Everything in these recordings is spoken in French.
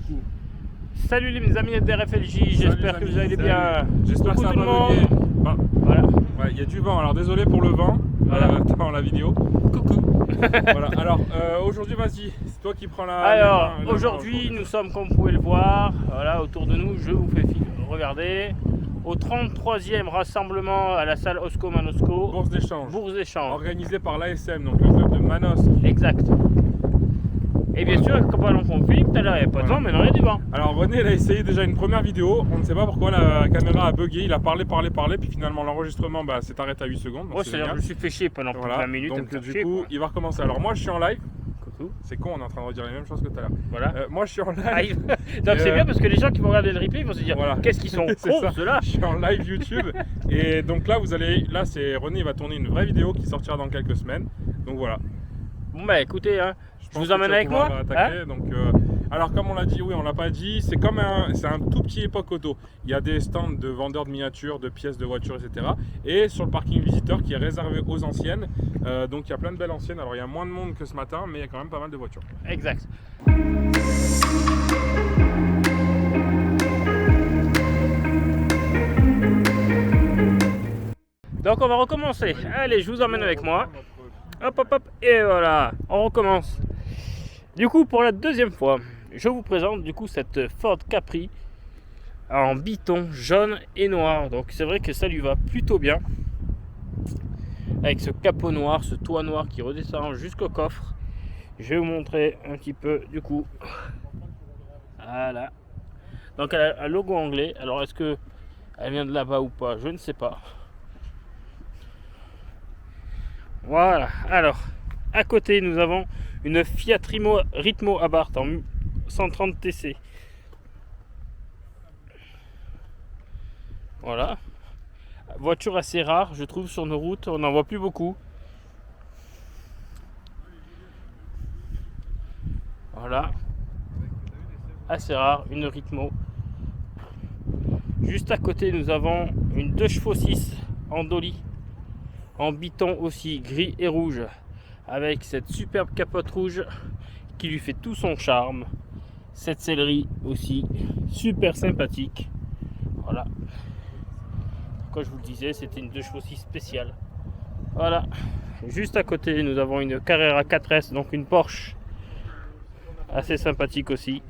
coup. Salut les amis de RFLJ, j'espère que vous allez bien. J'espère que ça Coucou va tout le bugger. monde. Bah, Voilà. ouais, il y a du vent, alors désolé pour le vent Voilà. dans la vidéo. Coucou. Voilà. Alors aujourd'hui, vas-y, c'est toi qui prends la. Alors les mains aujourd'hui nous sommes, comme vous pouvez le voir, voilà, autour de nous, je vous fais regarder, au 33e rassemblement à la salle Osco Manosco. Bourse d'échange. Bourse d'échange. Organisée par l'ASM, donc le club de Manos. Exact. Et bien sûr, comme on confie, tout à l'heure il n'y avait pas de vent, maintenant il y a du vent. Alors René, il a essayé déjà une première vidéo. On ne sait pas pourquoi la caméra a bugué. Il a parlé, puis finalement l'enregistrement s'est arrêté à 8 secondes. Moi, c'est-à-dire je me suis fait chier pendant Voilà. 20 minutes. Donc du coup, il va recommencer. Alors moi, je suis en live. Coucou. C'est con, on est en train de redire les mêmes choses que tout à l'heure. Voilà. Moi, je suis en live. Donc c'est bien parce que les gens qui vont regarder le replay, ils vont se dire Voilà. qu'est-ce qu'ils sont C'est cons ça. ceux-là. Je suis en live YouTube. Et donc là, c'est René, il va tourner une vraie vidéo qui sortira dans quelques semaines. Donc voilà. Bon bah écoutez, hein, je pense vous que emmène tu vas avec moi. pouvoir attaquer, donc, alors comme on l'a dit, oui on l'a pas dit, c'est un tout petit époque auto. Il y a des stands de vendeurs de miniatures, de pièces de voitures, etc. Et sur le parking visiteur qui est réservé aux anciennes, donc il y a plein de belles anciennes. Alors il y a moins de monde que ce matin, mais il y a quand même pas mal de voitures. Exact. Donc on va recommencer. Allez, je vous emmène avec moi. Hop hop hop, et voilà, on recommence. Du coup, pour la deuxième fois, je vous présente du coup cette Ford Capri en biton jaune et noir. Donc c'est vrai que ça lui va plutôt bien. Avec ce capot noir, ce toit noir qui redescend jusqu'au coffre. Je vais vous montrer un petit peu du coup. Voilà. Donc elle a un logo anglais. Alors est-ce que elle vient de là-bas ou pas? Je ne sais pas. Voilà. Alors, à côté, nous avons une Fiat Ritmo Abarth en 130 TC. Voilà. Voiture assez rare, je trouve, sur nos routes. On n'en voit plus beaucoup. Voilà. Assez rare, une Ritmo. Juste à côté, nous avons une 2 chevaux 6 en dolly. En biton aussi, gris et rouge, avec cette superbe capote rouge qui lui fait tout son charme. Cette sellerie aussi, super sympathique. Voilà. Comme je vous le disais, c'était une 2 chevaux 6 spéciale. Voilà. Juste à côté, nous avons une Carrera 4S, donc une Porsche. Assez sympathique aussi.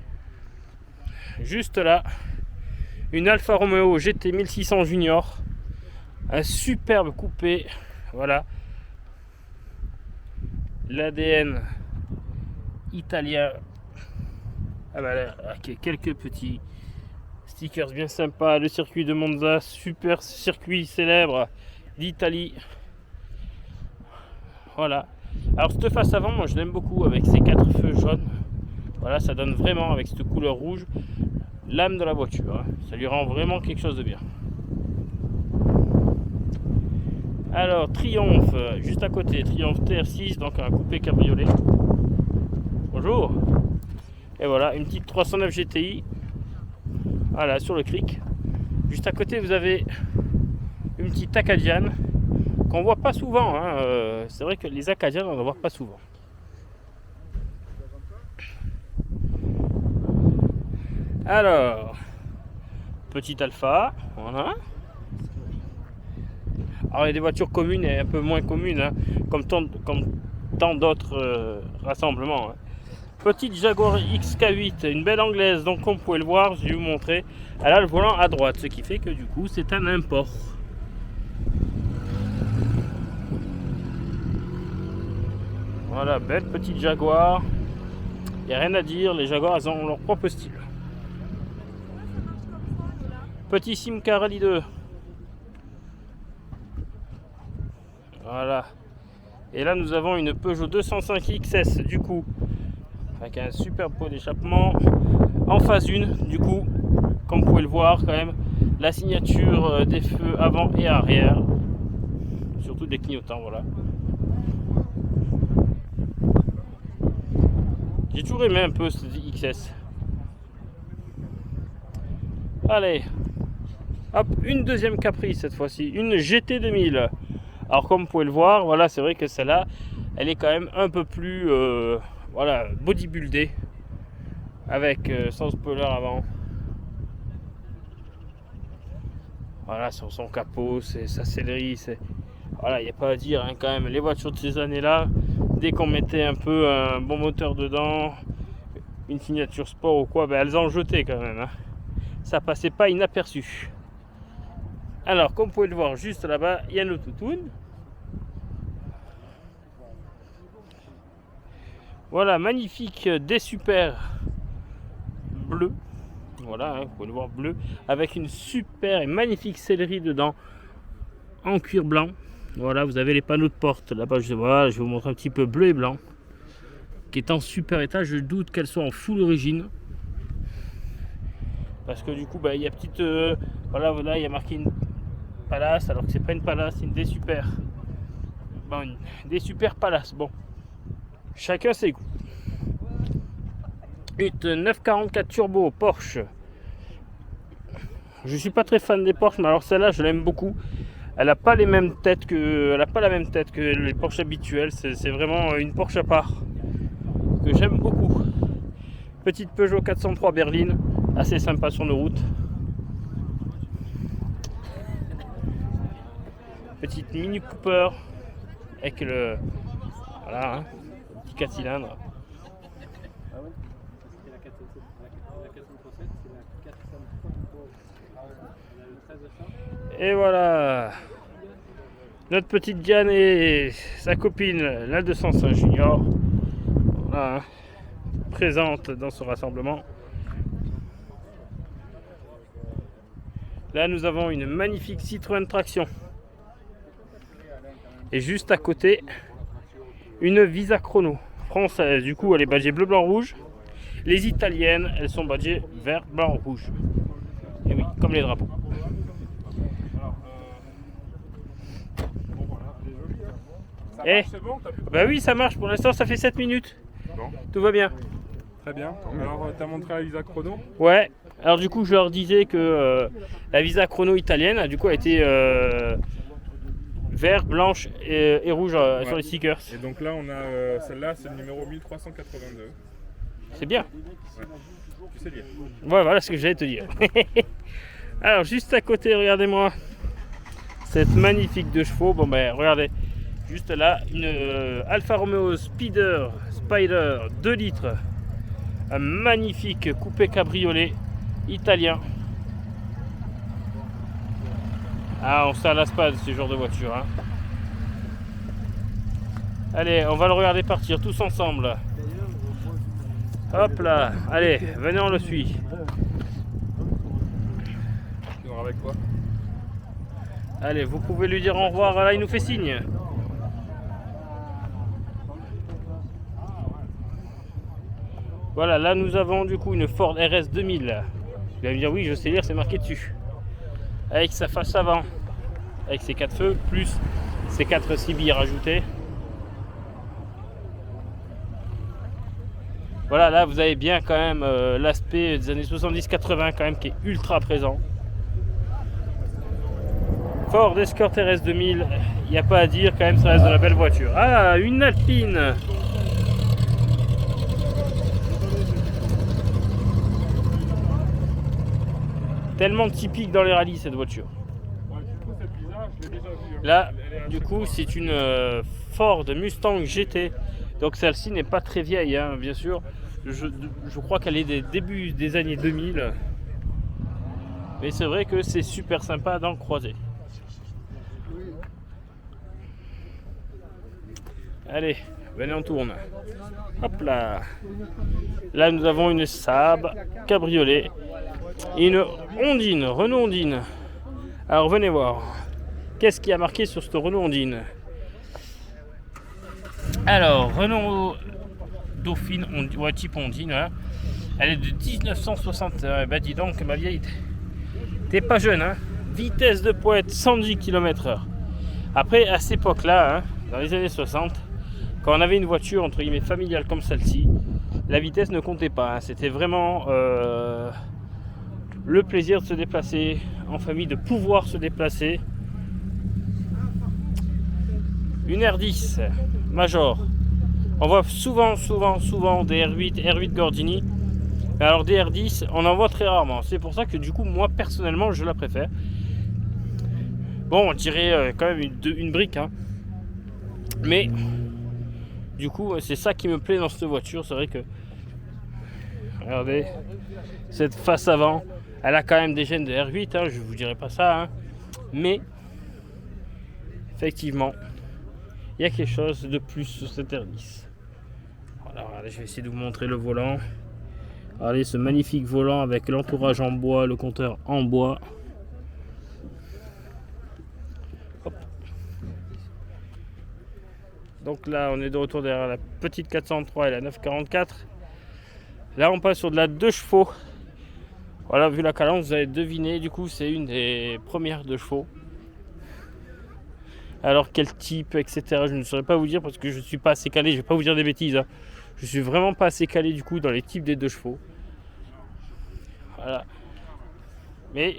Juste là, une Alfa Romeo GT 1600 Junior. Un superbe coupé. Voilà, l'ADN italien. Ah bah là, quelques petits stickers bien sympas. Le circuit de Monza, super circuit célèbre d'Italie. Voilà. Alors cette face avant, moi je l'aime beaucoup avec ses 4 feux jaunes. Voilà, ça donne vraiment avec cette couleur rouge l'âme de la voiture. Ça lui rend vraiment quelque chose de bien. Alors, Triumph, juste à côté, Triumph TR6, donc un coupé cabriolet. Bonjour. Et voilà, une petite 309 GTI. Voilà, sur le cric. Juste à côté, vous avez une petite Acadiane qu'on voit pas souvent. Hein. C'est vrai que les Acadianes, on ne voit pas souvent. Alors, petite Alpha, voilà. Alors il y a des voitures communes et un peu moins communes, hein, comme tant d'autres rassemblements. Hein. Petite Jaguar XK8, une belle anglaise, donc comme vous pouvez le voir, je vais vous montrer. Elle a le volant à droite, ce qui fait que du coup c'est un import. Voilà, belle petite Jaguar. Il n'y a rien à dire, les Jaguars elles ont leur propre style. Petit Simca Rally 2. Voilà. Et là nous avons une Peugeot 205 XS du coup. Avec un super pot d'échappement. En phase 1 du coup. Comme vous pouvez le voir quand même. La signature des feux avant et arrière. Surtout des clignotants, voilà. J'ai toujours aimé un peu ce XS. Allez. Hop, une deuxième Capri cette fois-ci. Une GT 2000. Alors comme vous pouvez le voir, voilà, c'est vrai que celle-là, elle est quand même un peu plus voilà, bodybuildée. avec son spoiler avant. Voilà, sur son capot, c'est sa sellerie, voilà, il n'y a pas à dire hein, quand même. Les voitures de ces années-là, dès qu'on mettait un peu un bon moteur dedans, une signature sport ou quoi, ben, elles en jetaient quand même. Hein. Ça passait pas inaperçu. Alors, comme vous pouvez le voir juste là-bas, il y a nos toutounes. Voilà, magnifique des super bleu. Voilà, hein, vous pouvez le voir bleu, avec une super et magnifique sellerie dedans, en cuir blanc. Voilà, vous avez les panneaux de porte. Là-bas, je vais vous montrer un petit peu bleu et blanc, qui est en super état. Je doute qu'elle soit en full origine. Parce que du coup, bah, il y a petite... voilà, il y a marqué une Palace, alors que c'est pas une Palace, c'est une des super. Bon, des super Palace. Bon, chacun ses goûts. Une 944 turbo Porsche. Je suis pas très fan des Porsche, mais alors celle-là, je l'aime beaucoup. Elle n'a pas la même tête que les Porsche habituels. C'est vraiment une Porsche à part que j'aime beaucoup. Petite Peugeot 403 berline, assez sympa sur nos routes. Petite Mini Cooper avec le voilà, hein, le petit 4 cylindres. Et voilà, notre petite Diane et sa copine, la 205 Junior, voilà, hein, présente dans ce rassemblement. Là, nous avons une magnifique Citroën Traction. Et juste à côté, une Visa Chrono française. Du coup, elle est badgée bleu, blanc, rouge. Les italiennes, elles sont badgées vert, blanc, rouge. Et oui, comme les drapeaux. Eh, bon, bah oui, ça marche. Pour l'instant, ça fait 7 minutes. Bon. Tout va bien. Très bien. Alors, tu as montré la Visa Chrono? Ouais. Alors, du coup, je leur disais que la Visa Chrono italienne, du coup, a été vert, blanche et rouge ouais. Sur les stickers. Et donc là, on a celle-là, c'est le numéro 1382. C'est bien. Ouais. Tu sais lire. Ouais, voilà ce que j'allais te dire. Alors, juste à côté, regardez-moi cette magnifique 2 chevaux. Bon, ben, regardez. Juste là, une Alfa Romeo Spider 2 litres. Un magnifique coupé cabriolet italien. Ah, on s'en lasse pas de ce genre de voiture. Hein. Allez, on va le regarder partir tous ensemble. Hop là, allez, venez, on le suit. Tu auras avec quoi? Allez, vous pouvez lui dire au revoir. Là, il nous fait signe. Voilà, là nous avons du coup une Ford RS 2000. Il va me dire oui, je sais lire, c'est marqué dessus. Avec sa face avant, avec ses 4 feux, plus ses 4 CB rajoutés. Voilà, là vous avez bien quand même l'aspect des années 70-80 quand même qui est ultra présent. Ford Escort RS 2000, il n'y a pas à dire quand même, ça reste de la belle voiture. Ah, une Alpine. Tellement typique dans les rallyes cette voiture. Ouais, du coup, cette Visa, je l'ai déjà vue. Là, du coup, c'est une Ford Mustang GT. Donc celle-ci n'est pas très vieille, hein, bien sûr. Je crois qu'elle est des débuts des années 2000. Mais c'est vrai que c'est super sympa d'en croiser. Allez, venez, on tourne. Hop là. Là, nous avons une Saab cabriolet. Et une Ondine, Renault Ondine. Alors venez voir. Qu'est-ce qui a marqué sur cette Renault Ondine? Alors, Renault Dauphine, ouais, type Ondine. Hein. Elle est de 1960. Bah dis donc, ma vieille, t'es pas jeune. Hein. Vitesse de pointe 110 km/h. Après, à cette époque-là, hein, dans les années 60, quand on avait une voiture entre guillemets familiale comme celle-ci, la vitesse ne comptait pas. Hein. C'était vraiment le plaisir de se déplacer en famille, de pouvoir se déplacer. Une R10 Major. On voit souvent des R8 Gordini Alors DR10, on en voit très rarement. C'est pour ça que du coup, moi personnellement, je la préfère. Bon, on dirait quand même une brique, hein. Mais du coup, c'est ça qui me plaît dans cette voiture. C'est vrai que, regardez, cette face avant, elle a quand même des gènes de R8, hein, je vous dirai pas ça, hein. Mais effectivement, il y a quelque chose de plus sur cette R10. Voilà, regardez, je vais essayer de vous montrer le volant. Regardez ce magnifique volant avec l'entourage en bois, le compteur en bois. Hop. Donc là, on est de retour derrière la petite 403 et la 944. Là, on passe sur de la 2 chevaux. Voilà, vu la cadence, vous avez deviné, du coup, c'est une des premières 2 chevaux. Alors, quel type, etc., je ne saurais pas vous dire parce que je ne suis pas assez calé, je ne vais pas vous dire des bêtises, hein. Je suis vraiment pas assez calé, du coup, dans les types des 2 chevaux. Voilà. Mais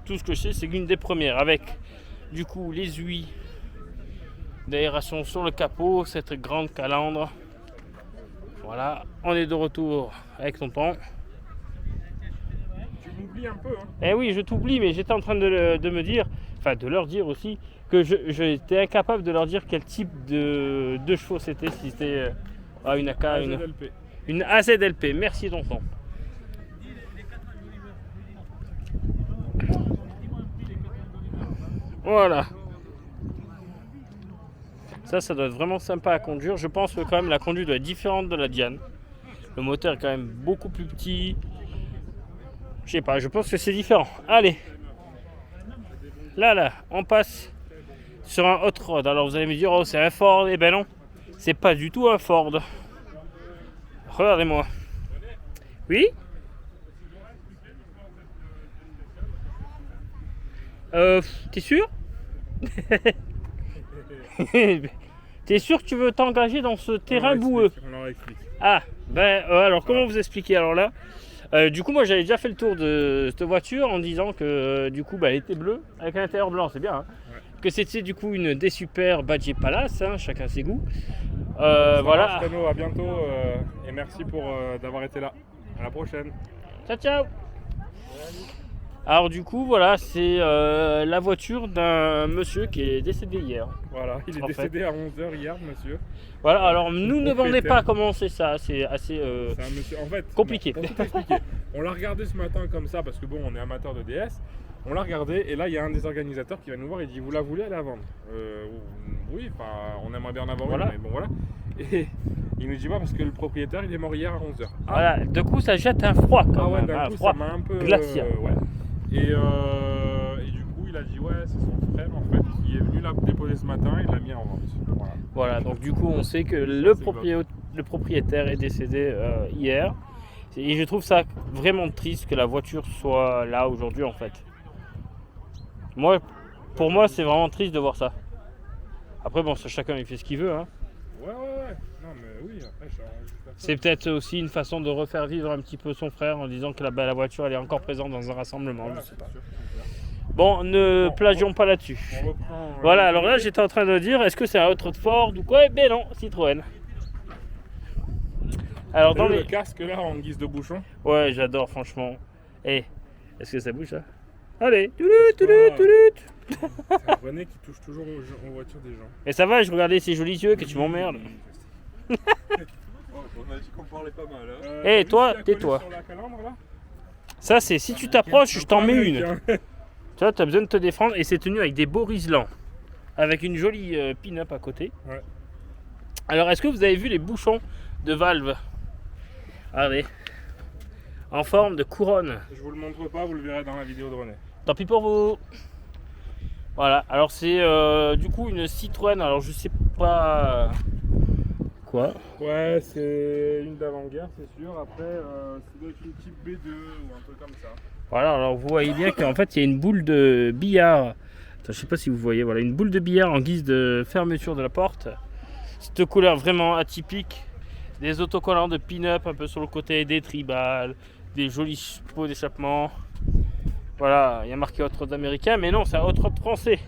tout ce que je sais, c'est qu'une des premières, avec, du coup, les ouïes d'aération sur le capot, cette grande calandre. Voilà, on est de retour avec tonton. Tu m'oublies un peu, hein. Eh oui, je t'oublie, mais j'étais en train de me dire, enfin de leur dire aussi, que j'étais incapable de leur dire quel type de chevaux c'était, si c'était une AK, AZLP. une AZLP. Merci tonton. Voilà. Ça doit être vraiment sympa à conduire. Je pense que quand même la conduite doit être différente de la Diane. Le moteur est quand même beaucoup plus petit. Je sais pas, je pense que c'est différent. Allez. Là, on passe sur un hot rod. Alors vous allez me dire, oh c'est un Ford. Eh ben non, c'est pas du tout un Ford. Regardez-moi. Oui? T'es sûr? T'es sûr que tu veux t'engager dans ce terrain boueux? On leur explique. Ah, ben alors comment vous expliquer alors là? Du coup, moi j'avais déjà fait le tour de cette voiture en disant que du coup elle était bleue avec un intérieur blanc, c'est bien, hein. Ouais. Que c'était du coup une des super Badger Palace, hein, chacun ses goûts. Ça Voilà. marche, Renaud, à bientôt et merci pour d'avoir été là. À la prochaine. Ciao, ciao. Alors du coup, voilà, c'est la voiture d'un monsieur qui est décédé hier. Voilà, il est En décédé à 11h hier, monsieur. Voilà, alors nous ne vendez Propriétaire. pas comment c'est ça, c'est assez C'est un monsieur. En fait, compliqué. bon, pour tout expliquer, on l'a regardé ce matin comme ça parce que bon, on est amateur de DS. On l'a regardé et là, il y a un des organisateurs qui va nous voir et dit vous la voulez, elle est à vendre. Oui, enfin, on aimerait bien en avoir Voilà. une, mais bon voilà. Et il nous dit pas parce que le propriétaire, il est mort hier à 11h. Voilà, du coup ça jette un froid quand Ah ouais, même, d'un un coup, froid ça m'a un peu glacial. ouais. Et du coup, il a dit ouais, c'est son frère en fait qui est venu la déposer ce matin, il l'a mis en vente. Voilà. Voilà, donc du coup on sait que le propriétaire est décédé hier. Et je trouve ça vraiment triste que la voiture soit là aujourd'hui en fait. Pour moi c'est vraiment triste de voir ça. Après bon, chacun il fait ce qu'il veut, hein. Ouais. Non mais oui, après je C'est peut-être aussi une façon de refaire vivre un petit peu son frère en disant que la voiture elle est encore présente dans un rassemblement, je sais pas. Bon, ne plagions pas là-dessus. On reprend. Voilà, alors là j'étais en train de dire, est-ce que c'est un autre Ford ou quoi? Ben non, Citroën. Alors dans le les... casque là en guise de bouchon. Ouais, j'adore franchement. Eh, est-ce que ça bouge ça? Allez, C'est René qui touche toujours aux voitures des gens. Et ça va, je regardais ses jolis yeux que tu m'emmerdes. On a dit qu'on parlait pas mal. Hein. Eh, t'as toi, vu ce qu'il a tais-toi. collé sur la calandre, là Ça c'est, si tu t'approches, je t'en mets une. Tiens. Tu vois, tu as besoin de te défendre et c'est tenu avec des beaux riselants. Avec une jolie pin-up à côté. Ouais. Alors, est-ce que vous avez vu les bouchons de valve? Regardez. En forme de couronne. Je vous le montre pas, vous le verrez dans la vidéo de René. Tant pis pour vous. Voilà, alors c'est du coup une Citroën. Alors je sais pas quoi. Ouais, c'est une d'avant-guerre, c'est sûr. Après, ça doit être une type B2 ou un truc comme ça. Voilà, alors vous voyez bien qu'en fait il y a une boule de billard. Attends, je sais pas si vous voyez, voilà, une boule de billard en guise de fermeture de la porte. Cette couleur vraiment atypique. Des autocollants de pin-up un peu sur le côté, des tribales, des jolis pots d'échappement. Voilà, il y a marqué Hot Rod américain, mais non, c'est un Hot Rod français.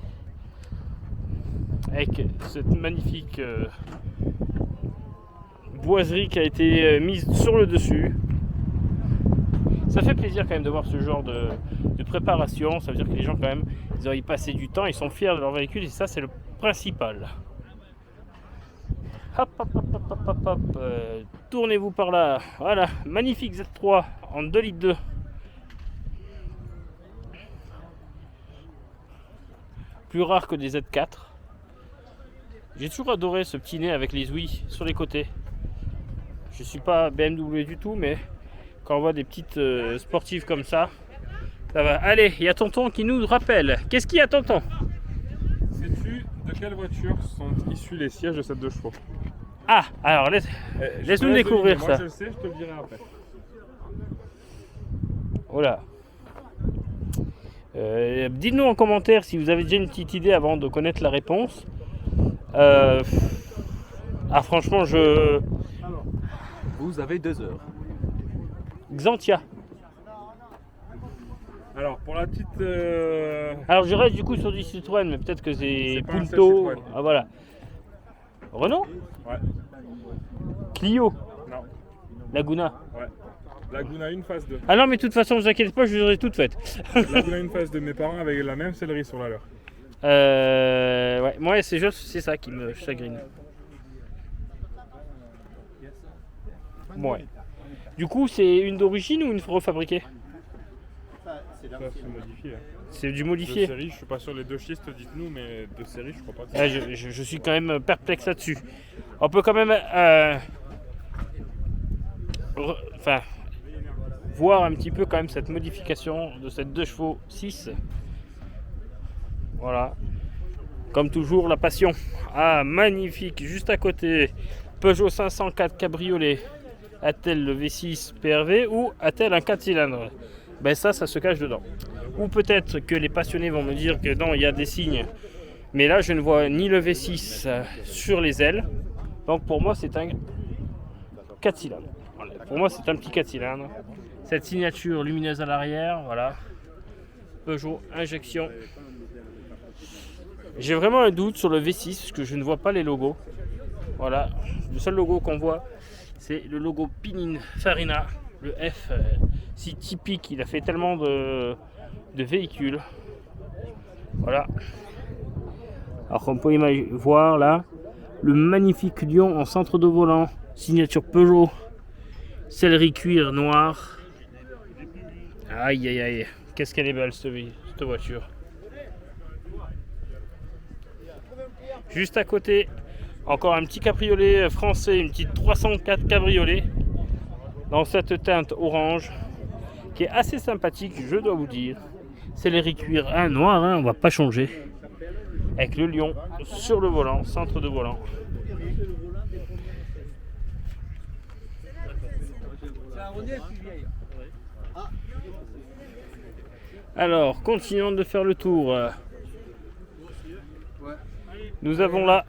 Avec cette magnifique boiserie qui a été mise sur le dessus. Ça fait plaisir quand même de voir ce genre de préparation. Ça veut dire que les gens quand même, ils ont y passé du temps, ils sont fiers de leur véhicule et ça c'est le principal. Hop, hop, hop, hop, hop, hop, hop. Tournez-vous par là. Voilà, magnifique Z3 en 2 litres 2. Plus rare que des Z4. J'ai toujours adoré ce petit nez avec les ouïes sur les côtés. Je suis pas BMW du tout, mais quand on voit des petites sportives comme ça, ça va. Allez, il y a tonton qui nous rappelle. Qu'est-ce qu'il y a, tonton? Sais-tu de quelle voiture sont issus les sièges de cette 2 chevaux? Ah, alors laisse-nous découvrir moi, ça. Je le sais, je te le dirai après. Voilà. Dites-nous en commentaire si vous avez déjà une petite idée avant de connaître la réponse. Ah, franchement, Vous avez 2 heures. Xantia. Alors, pour la petite. Alors, je reste du coup sur du Citroën, mais peut-être que c'est C'est pas un seul Punto. Citroën. Ah, voilà. Renault? Ouais, Clio? non, Laguna? ouais. Laguna 1 phase 2. Ah non, mais de toute façon, ne vous inquiétez pas, je vous aurai toutes faites. Laguna 1 phase 2. Mes parents avaient la même sellerie sur la leur. Ouais, moi, c'est juste c'est ça qui me chagrine. Ouais. Du coup, c'est une d'origine ou une refabriquée? Ça, c'est modifié. Hein. C'est du De modifié. série, je suis pas sur les 2 schistes, dites-nous, mais de série, je crois pas. Que Ouais, je suis quand même perplexe là-dessus. On peut quand même enfin, voir un petit peu quand même cette modification de cette 2 chevaux 6. Voilà. Comme toujours, la passion. Ah, magnifique. Juste à côté, Peugeot 504 Cabriolet. A-t-elle le V6 PRV ou a-t-elle un 4 cylindres? Ben ça se cache dedans. Ou peut-être que les passionnés vont me dire que non, il y a des signes. Mais là, je ne vois ni le V6 sur les ailes. Donc pour moi, c'est un 4 cylindres. Voilà. Pour moi, c'est un petit 4 cylindres. Cette signature lumineuse à l'arrière, voilà. Peugeot injection. J'ai vraiment un doute sur le V6 parce que je ne vois pas les logos. Voilà, le seul logo qu'on voit, c'est le logo Pininfarina, le F, si typique. Il a fait tellement de véhicules. Voilà. Alors qu'on peut voir là, le magnifique lion en centre de volant, signature Peugeot, sellerie cuir noir. Aïe aïe aïe, qu'est-ce qu'elle est belle cette voiture. Juste à côté, encore un petit cabriolet français, une petite 304 cabriolet dans cette teinte orange qui est assez sympathique, je dois vous dire. C'est les cuir noir, hein, on va pas changer. Avec le lion sur le volant, centre de volant. Alors, continuons de faire le tour. Nous avons là,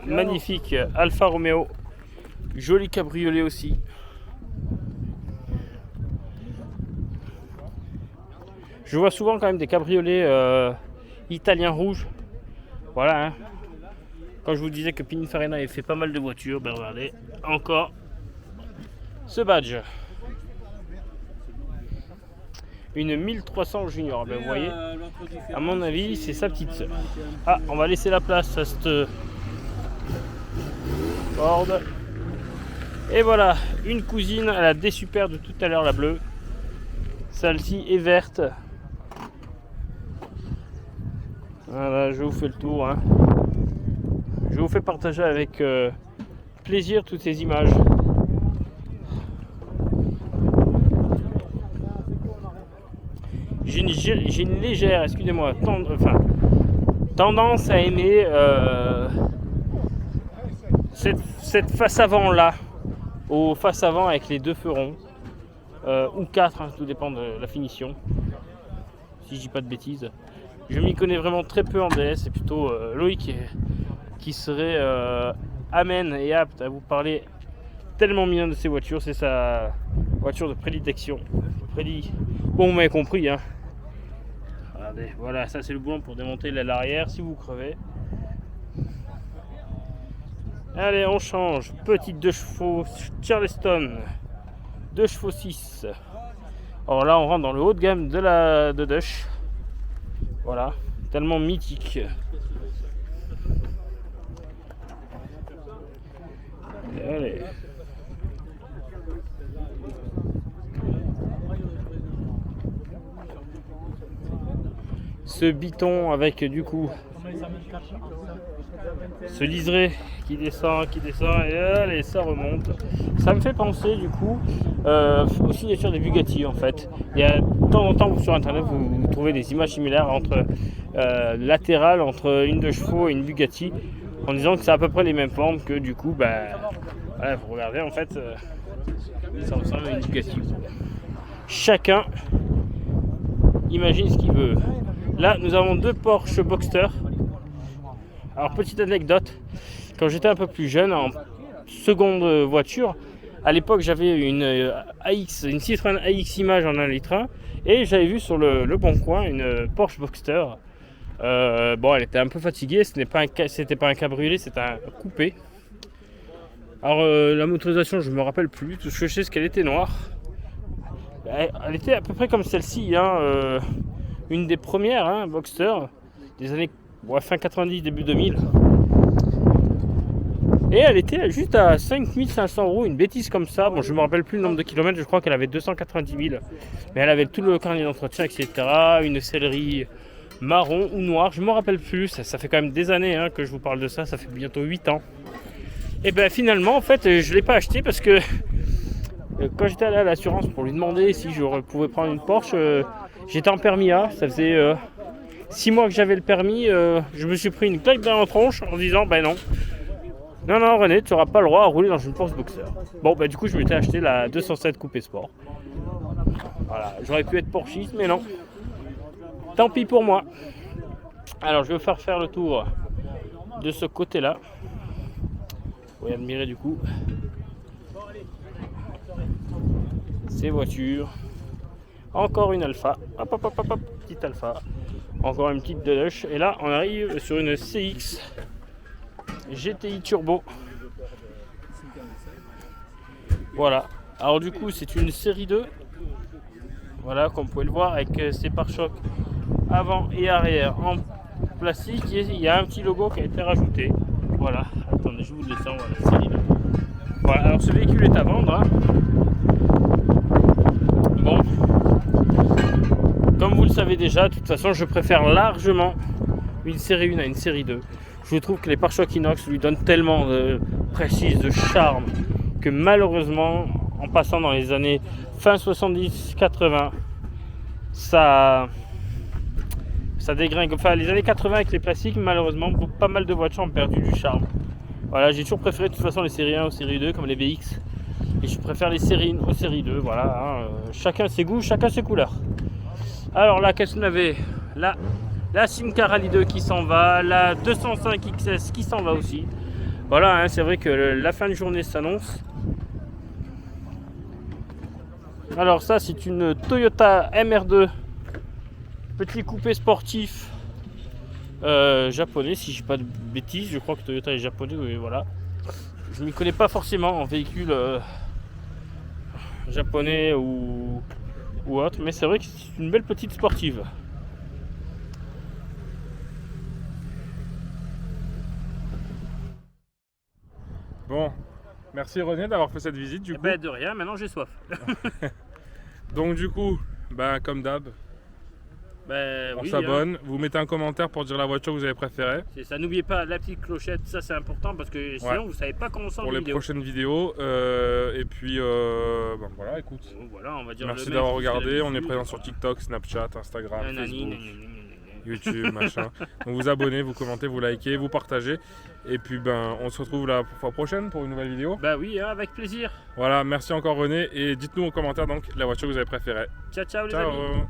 magnifique Alfa Romeo, joli cabriolet aussi. Je vois souvent quand même des cabriolets italiens rouges. Voilà. Hein. Quand je vous disais que Pininfarina avait fait pas mal de voitures, ben regardez, encore ce badge. Une 1300 Junior, ben vous voyez, à mon avis, c'est sa petite sœur. Ah, on va laisser la place à cette Ford. Et voilà, une cousine à la D-Super de tout à l'heure, la bleue. Celle-ci est verte. Voilà, je vous fais le tour. Hein. Je vous fais partager avec plaisir toutes ces images. J'ai une légère, excusez-moi, tendance à aimer cette face avant là, au face avant avec les 2 feux ronds, ou 4, hein, tout dépend de la finition, si je dis pas de bêtises. Je m'y connais vraiment très peu en DS, c'est plutôt Loïc qui serait amène et apte à vous parler tellement bien de ces voitures, c'est sa voiture de prédilection. Bon, vous m'avez compris, hein. Regardez, voilà, ça c'est le boulon pour démonter l'aile arrière si vous crevez. Allez, on change. Petite 2 chevaux Charleston, 2 chevaux 6. Alors là, on rentre dans le haut de gamme de Dush. Voilà, tellement mythique. Allez. Ce biton avec du coup ce liseré qui descend et allez, ça remonte. Ça me fait penser du coup aux signatures des Bugatti en fait. Il y a de temps en temps sur internet vous trouvez des images similaires entre latérales entre une de chevaux et une Bugatti en disant que c'est à peu près les mêmes formes que du coup voilà, vous regardez en fait ça ressemble à une Bugatti. Chacun imagine ce qu'il veut. Là nous avons deux Porsche Boxster. Alors petite anecdote, quand j'étais un peu plus jeune en seconde voiture, à l'époque j'avais une Citroën AX Image en 1,1 litre et j'avais vu sur le bon coin une Porsche Boxster. Bon, elle était un peu fatiguée, c'était pas un cabriolet, c'était un coupé. Alors la motorisation je me rappelle plus, tout ce que je sais c'est qu'elle était noire. Elle était à peu près comme celle-ci, hein, une des premières hein, Boxster des années fin 90, début 2000. Et elle était juste à 5500 €, une bêtise comme ça. Bon, je me rappelle plus le nombre de kilomètres, je crois qu'elle avait 290 000. Mais elle avait tout le carnet d'entretien, etc. Une sellerie marron ou noire, je me rappelle plus. Ça fait quand même des années hein, que je vous parle de ça, ça fait bientôt 8 ans. Et ben finalement, en fait, je ne l'ai pas acheté parce que quand j'étais allé à l'assurance pour lui demander si je pouvais prendre une Porsche, j'étais en permis A, ça faisait 6 mois que j'avais le permis, je me suis pris une claque dans la tronche en disant ben non. Non René, tu n'auras pas le droit à rouler dans une Porsche Boxster. Bon du coup je m'étais acheté la 207 Coupé Sport. Voilà, j'aurais pu être porschiste mais non. Tant pis pour moi. Alors je vais vous faire le tour de ce côté là. Vous pouvez admirer du coup ces voitures. Encore une Alpha, hop, petite Alpha. Encore une petite Deluxe. Et là, on arrive sur une CX GTI Turbo. Voilà. Alors du coup, c'est une série 2. Voilà, comme vous pouvez le voir, avec ses pare-chocs avant et arrière en plastique. Et il y a un petit logo qui a été rajouté. Voilà. Attendez, je vous le descends. Voilà, série 2. Voilà, alors ce véhicule est à vendre. Hein. Bon. Comme vous le savez déjà, de toute façon, je préfère largement une série 1 à une série 2. Je trouve que les pare-chocs inox lui donnent tellement de prestige, de charme, que malheureusement, en passant dans les années fin 70-80, ça dégringue. Enfin, les années 80 avec les plastiques, malheureusement, pas mal de voitures ont perdu du charme. Voilà, j'ai toujours préféré de toute façon les séries 1 aux séries 2, comme les BX. Et je préfère les séries 1 aux séries 2, voilà. Hein, chacun ses goûts, chacun ses couleurs. Alors là, qu'est-ce qu'on avait? La Simca Rally 2 qui s'en va, la 205 XS qui s'en va aussi. Voilà, hein, c'est vrai que la fin de journée s'annonce. Alors ça, c'est une Toyota MR2, petit coupé sportif japonais, si je dis pas de bêtises. Je crois que Toyota est japonais, oui, voilà. Je m'y connais pas forcément en véhicule japonais ou autre, mais c'est vrai que c'est une belle petite sportive. Bon, merci René d'avoir fait cette visite du coup. Ben de rien, maintenant j'ai soif. Donc du coup, comme d'hab, Ben, on oui, s'abonne, hein. vous mettez un commentaire pour dire la voiture que vous avez préférée. C'est ça, n'oubliez pas la petite clochette, ça c'est important parce que sinon vous savez pas comment on sort Pour les les vidéos. prochaines vidéos. Et puis voilà, écoute. Donc, voilà, on va dire Merci le d'avoir mec qui fait regardé. la On est musique. présent sur TikTok, Snapchat, Instagram, Nanani, Facebook, nanani. YouTube, machin. Donc vous abonnez, vous commentez, vous likez, vous partagez. Et puis on se retrouve la fois prochaine pour une nouvelle vidéo. Bah oui, hein, avec plaisir. Voilà, merci encore René. Et dites-nous en commentaire donc la voiture que vous avez préférée. Ciao, ciao les Ciao. amis.